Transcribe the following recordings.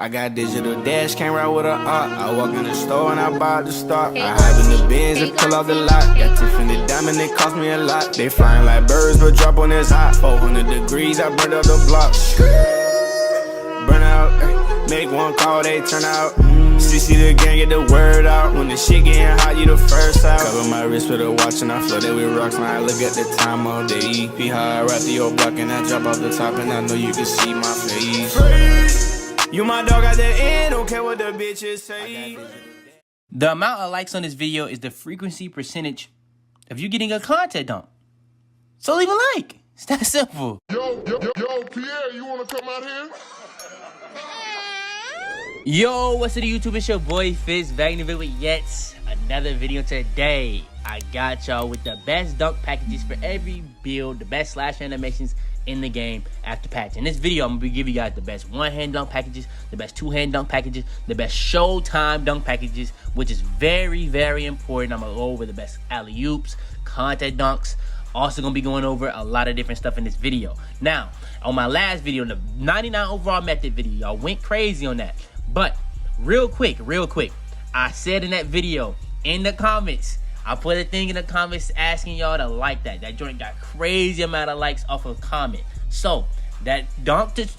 I got digital dash, can't ride with a op. I walk in the store and I buy the stock. I hide in the bins and pull out the lot. Got Tiffany diamond, it cost me a lot. They flying like birds, but drop on this hot. 400 degrees, I burned up the block. Burn out, make one call, they turn out. CC the gang, get the word out. When the shit getting hot, you the first out. Cover my wrist with a watch and I flood it with rocks. Now I look at the time all day. Be high, I rap the old block and I drop off the top. And I know you can see my face. You my dog at the end, don't care what the bitches say. The amount of likes on this video is the frequency percentage of you getting a content dunk. So leave a like. It's that simple. Yo, Pierre, you wanna come out here? Yo, what's up, YouTube? It's your boy Fizz back in the video with yet another video today. I got y'all with the best dunk packages for every build, the best slash animations in the game after patch. In this video, I'm gonna be giving you guys the best one-hand dunk packages, the best two-hand dunk packages, the best Showtime dunk packages, which is very, very important. I'm gonna go over the best alley-oops, content dunks. Also gonna be going over a lot of different stuff in this video. Now, on my last video, the 99 overall method video, y'all went crazy on that. But real quick, I said in that video, in the comments, I put a thing in the comments asking y'all to like that. That joint got crazy amount of likes off of a comment. So that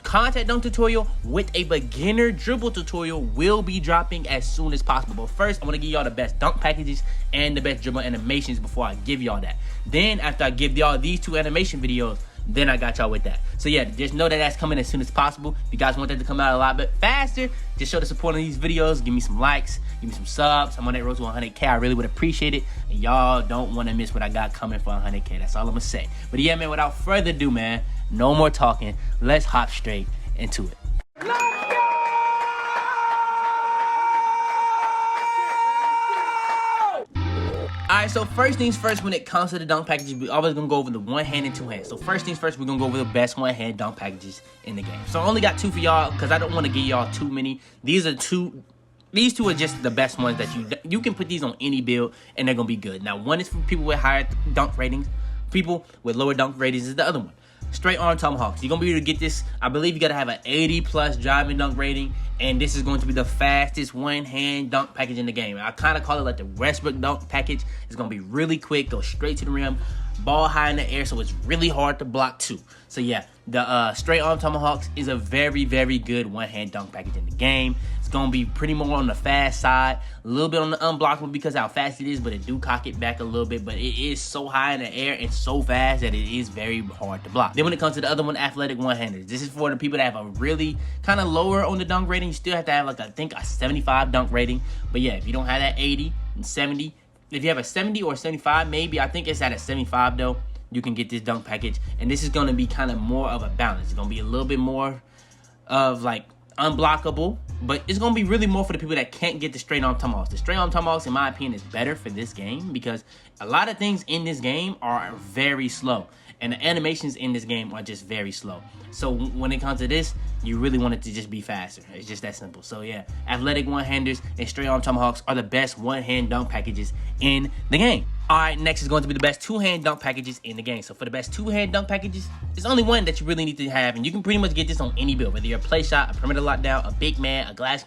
content dunk tutorial with a beginner dribble tutorial will be dropping as soon as possible. But first, I want to give y'all the best dunk packages and the best dribble animations before I give y'all that. Then after I give y'all these two animation videos, then I got y'all with that. So yeah, just know that that's coming as soon as possible. If you guys want that to come out a lot bit faster, just show the support on these videos. Give me some likes, give me some subs. I'm on that road to 100K. I really would appreciate it. And y'all don't want to miss what I got coming for 100K. That's all I'm gonna say. But yeah, man, without further ado, man, no more talking. Let's hop straight into it. Alright, so first things first, when it comes to the dunk packages, we always gonna go over the one hand and two hands. So first things first, we're gonna go over the best one hand dunk packages in the game. So I only got two for y'all because I don't want to give y'all too many. These two are just the best ones that you can put these on any build and they're gonna be good. Now, one is for people with higher dunk ratings. People with lower dunk ratings is the other one. Straight arm tomahawks. You're gonna be able to get this. I believe you gotta have an 80+ driving dunk rating, and this is going to be the fastest one-hand dunk package in the game. I kind of call it like the Westbrook dunk package. It's gonna be really quick, go straight to the rim, ball high in the air, so it's really hard to block too. So yeah, the straight arm tomahawks is a very, very good one-hand dunk package in the game. It's gonna be pretty more on the fast side, a little bit on the unblockable because how fast it is, but it do cock it back a little bit. But it is so high in the air and so fast that it is very hard to block. Then when it comes to the other one, athletic one-handers, this is for the people that have a really kind of lower on the dunk rating. You still have to have like, I think, a 75 dunk rating. But yeah, if you don't have that 80 and 70, if you have a 70 or 75, maybe, I think it's at a 75 though, you can get this dunk package. And this is going to be kind of more of a balance. It's going to be a little bit more of like unblockable, but it's going to be really more for the people that can't get the straight arm tomahawks. The straight arm tomahawks, in my opinion, is better for this game because a lot of things in this game are very slow. And the animations in this game are just very slow. So when it comes to this, you really want it to just be faster. It's just that simple. So yeah, athletic one-handers and straight arm tomahawks are the best one-hand dunk packages in the game. All right, next is going to be the best two-hand dunk packages in the game. So for the best two-hand dunk packages, there's only one that you really need to have, and you can pretty much get this on any build, whether you're a play shot, a perimeter lockdown, a big man, a glass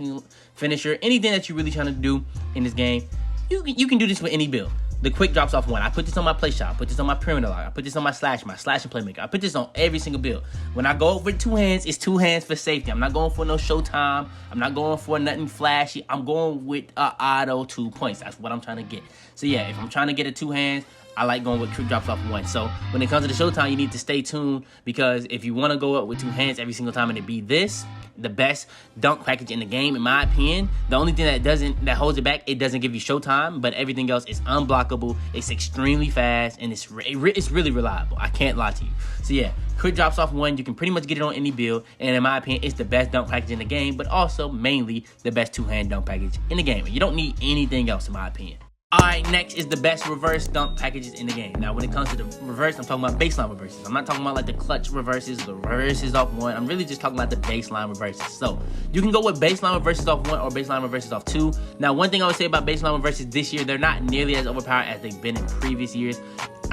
finisher, anything that you're really trying to do in this game, you can do this with any build. The quick drops off one. I put this on my play shot. I put this on my perimeter lock. I put this on my slashing playmaker. I put this on every single build. When I go over two hands, it's two hands for safety. I'm not going for no Showtime. I'm not going for nothing flashy. I'm going with auto 2 points. That's what I'm trying to get. So yeah, if I'm trying to get a two hands, I like going with quick drops off one. So when it comes to the Showtime, you need to stay tuned because if you want to go up with two hands every single time and it be this, the best dunk package in the game, in my opinion, the only thing that holds it back, it doesn't give you Showtime, but everything else is unblockable. It's extremely fast and it's really reliable. I can't lie to you. So yeah, quick drops off one. You can pretty much get it on any build, and in my opinion, it's the best dunk package in the game, but also mainly the best two-hand dunk package in the game. You don't need anything else, in my opinion. Alright, next is the best reverse dunk packages in the game. Now, when it comes to the reverse, I'm talking about baseline reverses. I'm not talking about like the clutch reverses, the reverses off one. I'm really just talking about the baseline reverses. So, you can go with baseline reverses off one or baseline reverses off two. Now, one thing I would say about baseline reverses this year, they're not nearly as overpowered as they've been in previous years.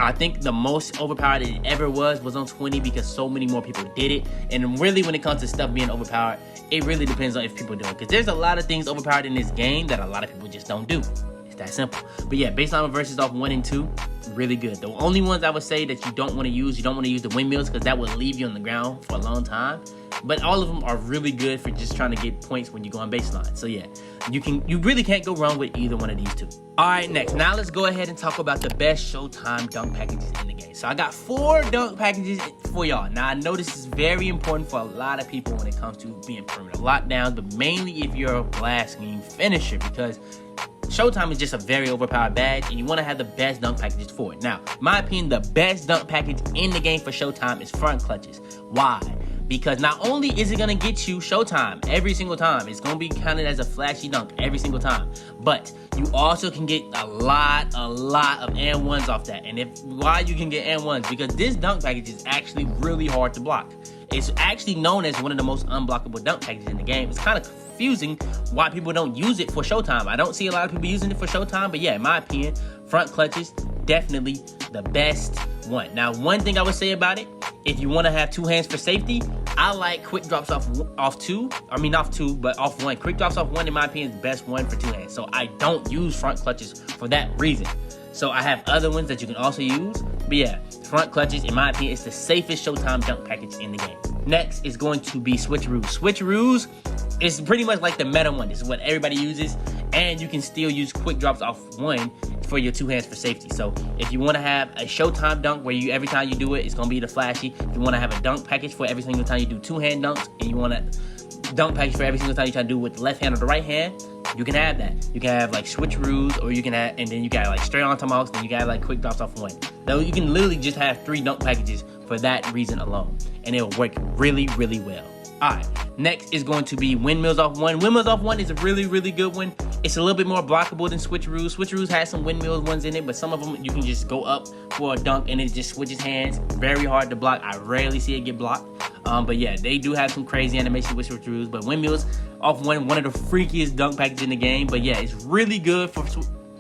I think the most overpowered it ever was on 20 because so many more people did it. And really, when it comes to stuff being overpowered, it really depends on if people do it. Because there's a lot of things overpowered in this game that a lot of people just don't do. It's that simple. But yeah, baseline versus off 1 and 2, really good. The only ones I would say that you don't want to use the windmills because that will leave you on the ground for a long time. But all of them are really good for just trying to get points when you go on baseline. So yeah, you really can't go wrong with either one of these two. All right, next, now let's go ahead and talk about the best Showtime dunk packages in the game. So I got 4 dunk packages for y'all. Now I know this is very important for a lot of people when it comes to being perimeter lockdowns, but mainly if you're a blast game finisher, because Showtime is just a very overpowered badge, and you want to have the best dunk packages for it. Now, in my opinion, the best dunk package in the game for Showtime is front clutches. Why? Because not only is it going to get you Showtime every single time, it's going to be counted as a flashy dunk every single time, but you also can get a lot of and ones off that. And why you can get and ones? Because this dunk package is actually really hard to block. It's actually known as one of the most unblockable dunk packages in the game. It's kind of confusing why people don't use it for Showtime. I don't see a lot of people using it for Showtime, but yeah, in my opinion, front clutches, definitely the best one. Now, one thing I would say about it, if you want to have 2 hands for safety, I like quick drops off 2. I mean, off 2, but off 1. Quick drops off 1, in my opinion, is the best one for 2 hands. So I don't use front clutches for that reason. So I have other ones that you can also use. But yeah, front clutches, in my opinion, is the safest Showtime dunk package in the game. Next is going to be switcheroos. Switcheroos is pretty much like the meta one. This is what everybody uses. And you can still use quick drops off 1 for your 2 hands for safety. So if you want to have a Showtime dunk where every time you do it, it's going to be the flashy. If you want to have a dunk package for every single time you do 2-hand dunks, and you want a dunk package for every single time you try to do it with the left hand or the right hand, you can have that. You can have like switcheroos, or you can have, and then you got like straight on tomahawks, then you got like quick drops off 1. Though you can literally just have 3 dunk packages for that reason alone, and it'll work really, really well. Alright, next is going to be windmills off 1. Windmills off 1 is a really, really good one. It's a little bit more blockable than switcheroos. Switcheroos has some windmills ones in it, but some of them you can just go up for a dunk and it just switches hands. Very hard to block. I rarely see it get blocked. But yeah, they do have some crazy animation with switcheroos. But windmills off 1, one of the freakiest dunk packages in the game. But yeah, it's really good for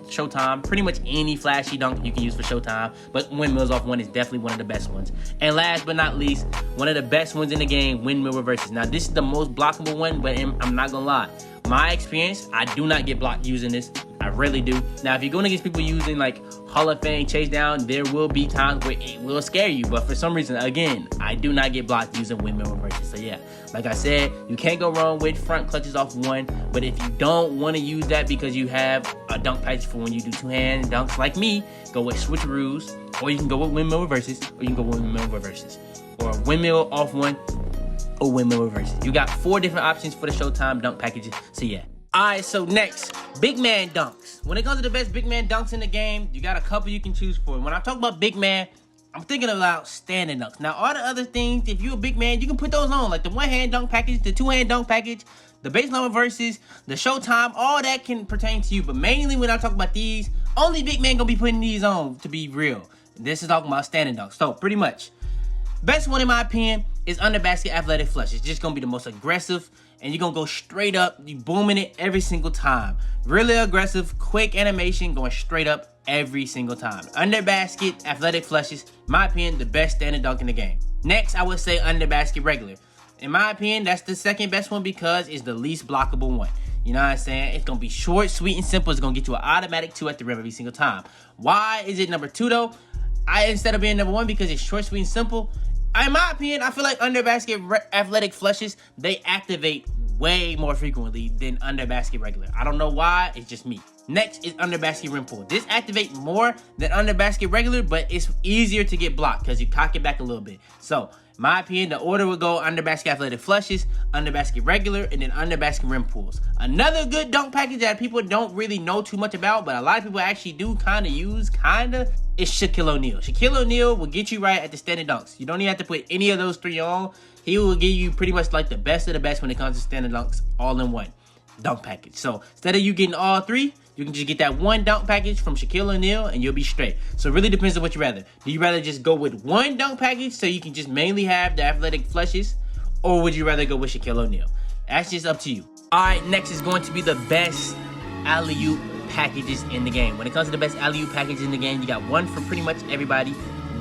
Showtime. Pretty much any flashy dunk you can use for Showtime, but windmills off 1 is definitely one of the best ones. And last but not least, one of the best ones in the game, windmill reverses. Now this is the most blockable one, but I'm not gonna lie, my experience, I do not get blocked using this. I really do. Now if you're going against people using like Hall of Fame chase down, there will be times where it will scare you, but for some reason, again, I do not get blocked using windmill reverses. So yeah, like I said, you can't go wrong with front clutches off 1, but if you don't want to use that because you have a dunk package for when you do 2-hand dunks like me, go with switcheroos, or you can go with windmill reverses, or you can go with windmill reverses, or windmill off 1, or windmill reverses. You got 4 different options for the Showtime dunk packages. So yeah. Alright, so next, big man dunks. When it comes to the best big man dunks in the game, you got a couple you can choose for. When I talk about big man, I'm thinking about standing dunks. Now, all the other things, if you're a big man, you can put those on, like the 1-hand dunk package, the 2-hand dunk package, the baseline reverses, the Showtime, all that can pertain to you. But mainly when I talk about these, only big man gonna be putting these on, to be real. This is talking about standing dunks. So, pretty much, best one in my opinion is under basket athletic flush. It's just gonna be the most aggressive, and you're gonna go straight up, you booming it every single time. Really aggressive, quick animation, going straight up every single time. Under basket athletic flushes, in my opinion, the best standing dunk in the game. Next, I would say under basket regular. In my opinion, that's the second best one because it's the least blockable one. You know what I'm saying? It's gonna be short, sweet, and simple. It's gonna get you an automatic 2 at the rim every single time. Why is it number 2 though? Instead of being number 1, because it's short, sweet, and simple. In my opinion, I feel like under basket athletic flushes, they activate way more frequently than under basket regular. I don't know why, it's just me. Next is under basket rim pull. This activates more than under basket regular, but it's easier to get blocked because you cock it back a little bit. So, in my opinion, the order would go under basket athletic flushes, under basket regular, and then under basket rim pulls. Another good dunk package that people don't really know too much about, but a lot of people actually do kind of use, is Shaquille O'Neal. Shaquille O'Neal will get you right at the standing dunks. You don't even have to put any of those 3 on. He will give you pretty much like the best of the best when it comes to standing dunks all in one dunk package. So instead of you getting all 3, you can just get that 1 dunk package from Shaquille O'Neal and you'll be straight. So it really depends on what you rather. Do you rather just go with 1 dunk package so you can just mainly have the athletic flushes, or would you rather go with Shaquille O'Neal? That's just up to you. All right, next is going to be the best alley-oop packages in the game. When it comes to the best alley-oop packages in the game, you got one for pretty much everybody,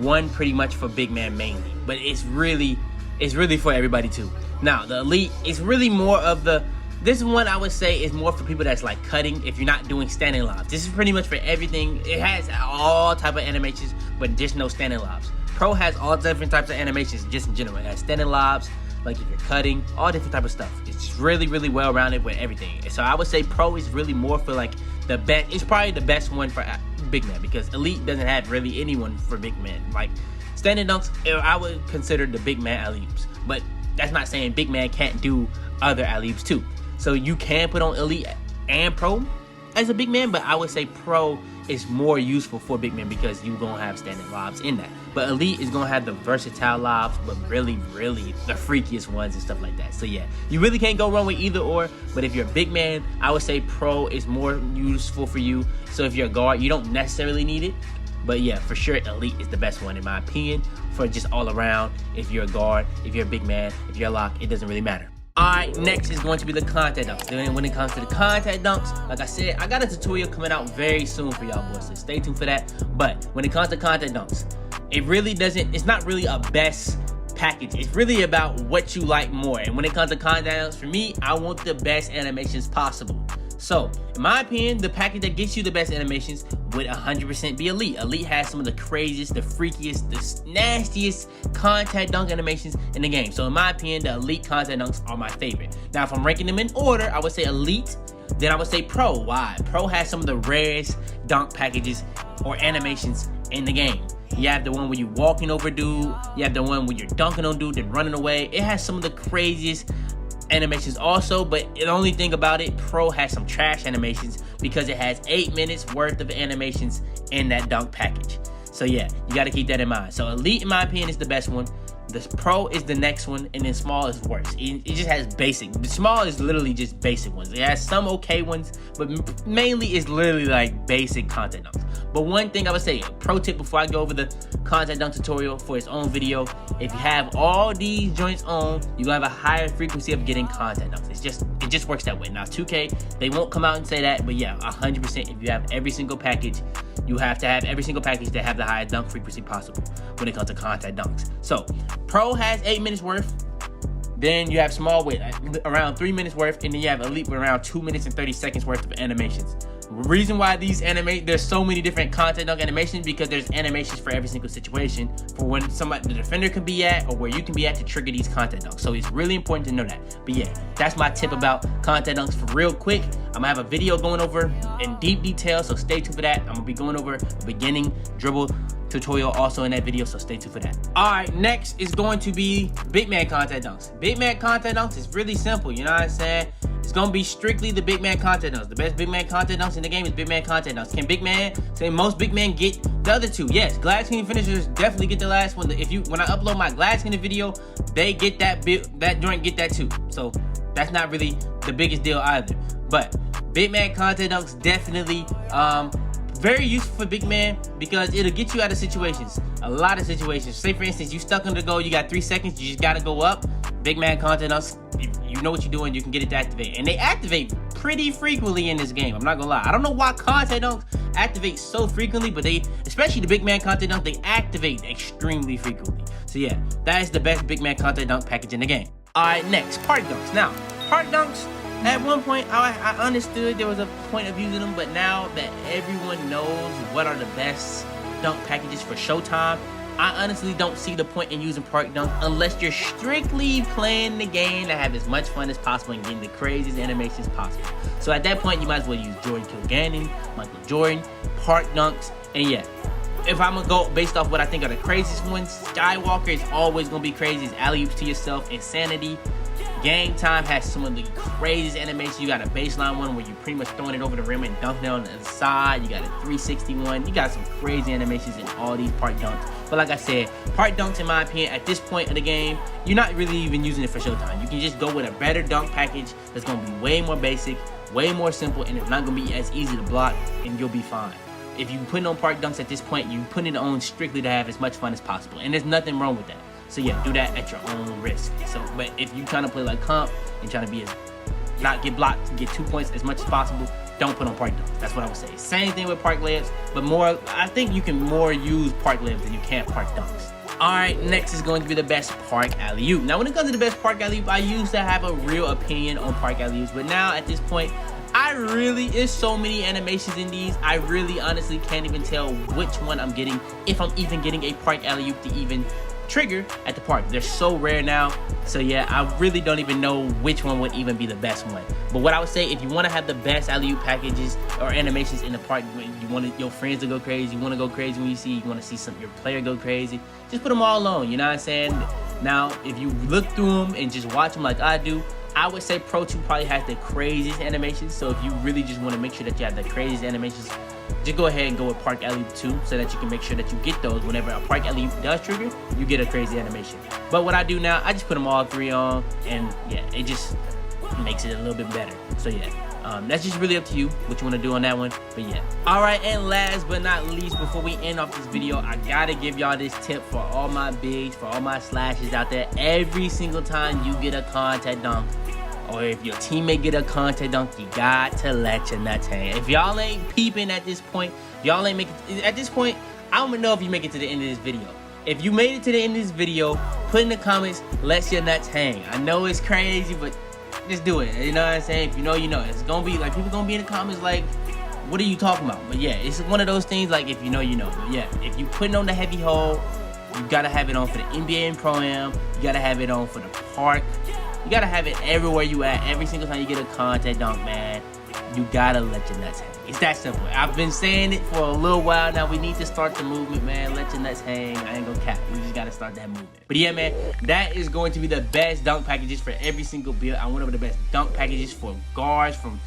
one pretty much for big man mainly. But it's really for everybody too. Now, the elite is really more of the, this one I would say is more for people that's like cutting if you're not doing standing lobs. This is pretty much for everything. It has all type of animations, but just no standing lobs. Pro has all different types of animations just in general. It has standing lobs, like if you're cutting, all different type of stuff. It's just really well rounded with everything. So I would say Pro is really more for like the best. It's probably the best one for big man, because elite doesn't have really anyone for big man. Like standing dunks, I would consider the big man alley-oops, but that's not saying big man can't do other alley-oops too. So you can put on elite and pro as a big man, but I would say pro is more useful for big men because you're gonna have standing lobs in that. But elite is gonna have the versatile lobs, but really the freakiest ones and stuff like that. So yeah, you really can't go wrong with either or. But if you're a big man, I would say pro is more useful for you. So if you're a guard, you don't necessarily need it. But yeah, for sure, elite is the best one in my opinion for just all around. If you're a guard, if you're a big man, if you're a lock, it doesn't really matter. Alright, next is going to be the contact dunks. Then when it comes to the contact dunks, like I said, I got a tutorial coming out very soon for y'all boys, so stay tuned for that. But when it comes to contact dunks, it really doesn't, it's not really a best package. It's really about what you like more. And when it comes to contact dunks, for me, I want the best animations possible. So, in my opinion, the package that gets you the best animations would 100% be Elite. Elite has some of the craziest, the freakiest, the nastiest contact dunk animations in the game. So, in my opinion, the Elite contact dunks are my favorite. Now, if I'm ranking them in order, I would say Elite, then I would say Pro. Why? Pro has some of the rarest dunk packages or animations in the game. You have the one where you're walking over dude. You have the one where you're dunking on dude and running away. It has some of the craziest animations also, but the only thing about it, Pro has some trash animations because it has 8 minutes worth of animations in that dunk package. So yeah, you got to keep that in mind. So Elite, in my opinion, is the best one. The Pro is the next one, and then Small is worse. It just has basic. Small is literally just basic ones. It has some okay ones, but mainly it's literally like basic contact dunks. But one thing I would say, a pro tip before I go over the contact dunk tutorial for its own video, if you have all these joints on, you're gonna have a higher frequency of getting contact dunks. It just works that way. Now 2K, they won't come out and say that, but yeah, 100%. If you have every single package, you have to have every single package that have the highest dunk frequency possible when it comes to contact dunks. So Pro has 8 minutes worth. Then you have Small with around 3 minutes worth, and then you have Elite with around 2 minutes and 30 seconds worth of animations. The reason why these there's so many different contact dunk animations, because there's animations for every single situation, for when the defender can be at or where you can be at to trigger these contact dunks. So it's really important to know that. But yeah, that's my tip about contact dunks. For real quick, I'm gonna have a video going over in deep detail, so stay tuned for that. I'm gonna be going over the beginning dribble tutorial also in that video, so stay tuned for that. Alright, next is going to be big man contact dunks. Big man contact dunks is really simple, you know what I'm saying? It's gonna be strictly the big man contact dunks. The best big man contact dunks in the game is big man contact dunks. Can big man say most big men get the other two? Yes, glass screen finishers definitely get the last one. When I upload my glass screen video, they get that joint get that too. So that's not really the biggest deal either. But big man contact dunks definitely very useful for big man, because it'll get you out of situations, a lot of situations. Say for instance, you stuck on the goal, you got 3 seconds, you just gotta go up. Big man contact dunks, if you know what you're doing, you can get it to activate, and they activate pretty frequently in this game. I'm not gonna lie, I don't know why contact dunks activate so frequently, but they, especially the big man contact dunk, they activate extremely frequently. So yeah, that is the best big man contact dunk package in the game. All right, next, park dunks. Now, park dunks, at one point, I understood there was a point of using them, but now that everyone knows what are the best dunk packages for Showtime, I honestly don't see the point in using park dunk unless you're strictly playing the game to have as much fun as possible and getting the craziest animations possible. So at that point, you might as well use Jordan Kilgannon, Michael Jordan, park dunks, and yeah. If I'm gonna go based off what I think are the craziest ones, Skywalker is always gonna be crazy. It's alley-oops to yourself, Insanity. Game Time has some of the craziest animations. You got a baseline one where you're pretty much throwing it over the rim and dunking it on the side. You got a 361. You got some crazy animations in all these park dunks. But like I said, park dunks, in my opinion, at this point of the game, you're not really even using it for Showtime. You can just go with a better dunk package that's gonna be way more basic, way more simple, and it's not gonna be as easy to block, and you'll be fine. If you put on park dunks at this point, you put it on strictly to have as much fun as possible, and there's nothing wrong with that. So yeah, do that at your own risk. So, but if you're trying to play like comp and trying to be not get blocked, get 2 points as much as possible, don't put on park dunks. That's what I would say. Same thing with park layups, but more, I think you can more use park layups than you can park dunks. All right, next is going to be the best park alley-oop. Now, when it comes to the best park alley-oop, I used to have a real opinion on park alley-oops, but now at this point, it's so many animations in these, I really honestly can't even tell which one I'm getting, if I'm even getting a park alley-oop to even trigger at the park. They're so rare now, so yeah, I really don't even know which one would even be the best one. But what I would say, if you want to have the best alley-oop packages or animations in the park, you want your friends to go crazy, you want to go crazy when you want to see your player go crazy, just put them all on, you know what I'm saying? Now, if you look through them and just watch them like I do, I would say Pro 2 probably has the craziest animations. So if you really just want to make sure that you have the craziest animations, just go ahead and go with Park Alley-oop 2 so that you can make sure that you get those. Whenever a Park Alley-oop does trigger, you get a crazy animation. But what I do now, I just put them all 3 on, and yeah, it just makes it a little bit better. So yeah, that's just really up to you what you want to do on that one. But yeah, all right, and last but not least, before we end off this video, I gotta give y'all this tip for all my bigs, for all my slashes out there. Every single time you get a contact dunk, or if your teammate get a contact dunk, you got to let your nuts hang. If y'all ain't peeping at this point, y'all ain't making at this point, I don't even know if you make it to the end of this video. If you made it to the end of this video, put in the comments, let your nuts hang. I know it's crazy, but just do it. You know what I'm saying? If you know, you know. It's gonna be like, people gonna be in the comments like, what are you talking about? But yeah, it's one of those things like, if you know, you know. But yeah, if you putting on the heavy hole, you gotta have it on for the NBA and Pro-Am. You gotta have it on for the park. You gotta have it everywhere you at. Every single time you get a contact dunk, man, you gotta let your nuts hang. It's that simple. I've been saying it for a little while now. We need to start the movement, man. Let your nuts hang. I ain't gonna cap. We just gotta start that movement. But yeah, man, that is going to be the best dunk packages for every single build. I went over the best dunk packages for guards, from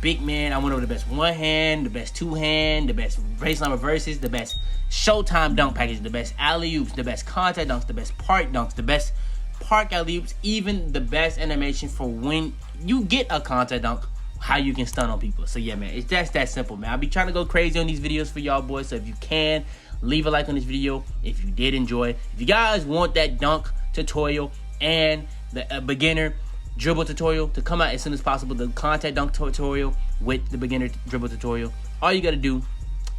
big man. I went over the best one hand, the best two hand, the best baseline reverses, the best Showtime dunk packages, the best alley-oops, the best contact dunks, the best park dunks, the best park alley-oops, even the best animation for when you get a contact dunk, how you can stun on people. So yeah, man, it's just that simple, man. I'll be trying to go crazy on these videos for y'all boys, so if you can, leave a like on this video if you did enjoy. If you guys want that dunk tutorial and the beginner dribble tutorial to come out as soon as possible, the contact dunk tutorial with the beginner dribble tutorial, all you gotta do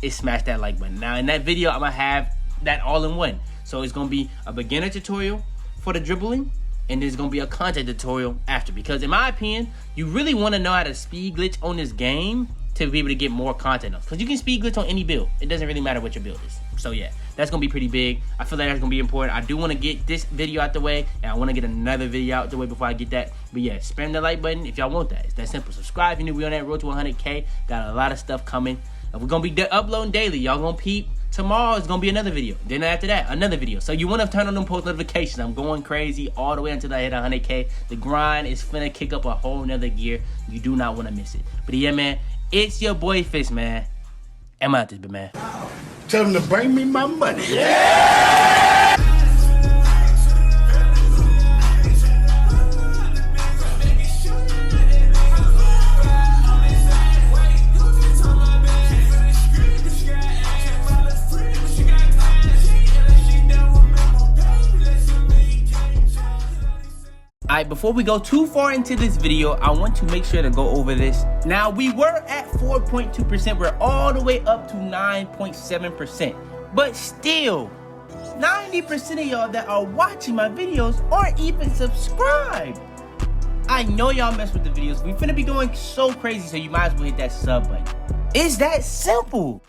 is smash that like button. Now in that video, I'm gonna have that all in one. So it's gonna be a beginner tutorial for the dribbling, and there's gonna be a contact tutorial after, because in my opinion, you really want to know how to speed glitch on this game to be able to get more content up, because you can speed glitch on any build. It doesn't really matter what your build is. So yeah, that's gonna be pretty big. I feel like that's gonna be important. I do want to get this video out the way, and I want to get another video out the way before I get that. But yeah, spam the like button if y'all want that. It's that simple. Subscribe if you're new. We on that road to 100K. Got a lot of stuff coming. We're gonna be uploading daily. Y'all gonna peep. Tomorrow is gonna be another video. Then after that, another video. So you wanna turn on them post notifications. I'm going crazy all the way until I hit 100K. The grind is finna kick up a whole nother gear. You do not wanna miss it. But yeah, man, it's your boy Fitz, man. I'm out this bit, man. Tell them to bring me my money. Yeah! Alright, before we go too far into this video, I want to make sure to go over this. Now, we were at 4.2%. We're all the way up to 9.7%. But still, 90% of y'all that are watching my videos aren't even subscribed. I know y'all mess with the videos. We finna be going so crazy, so you might as well hit that sub button. It's that simple.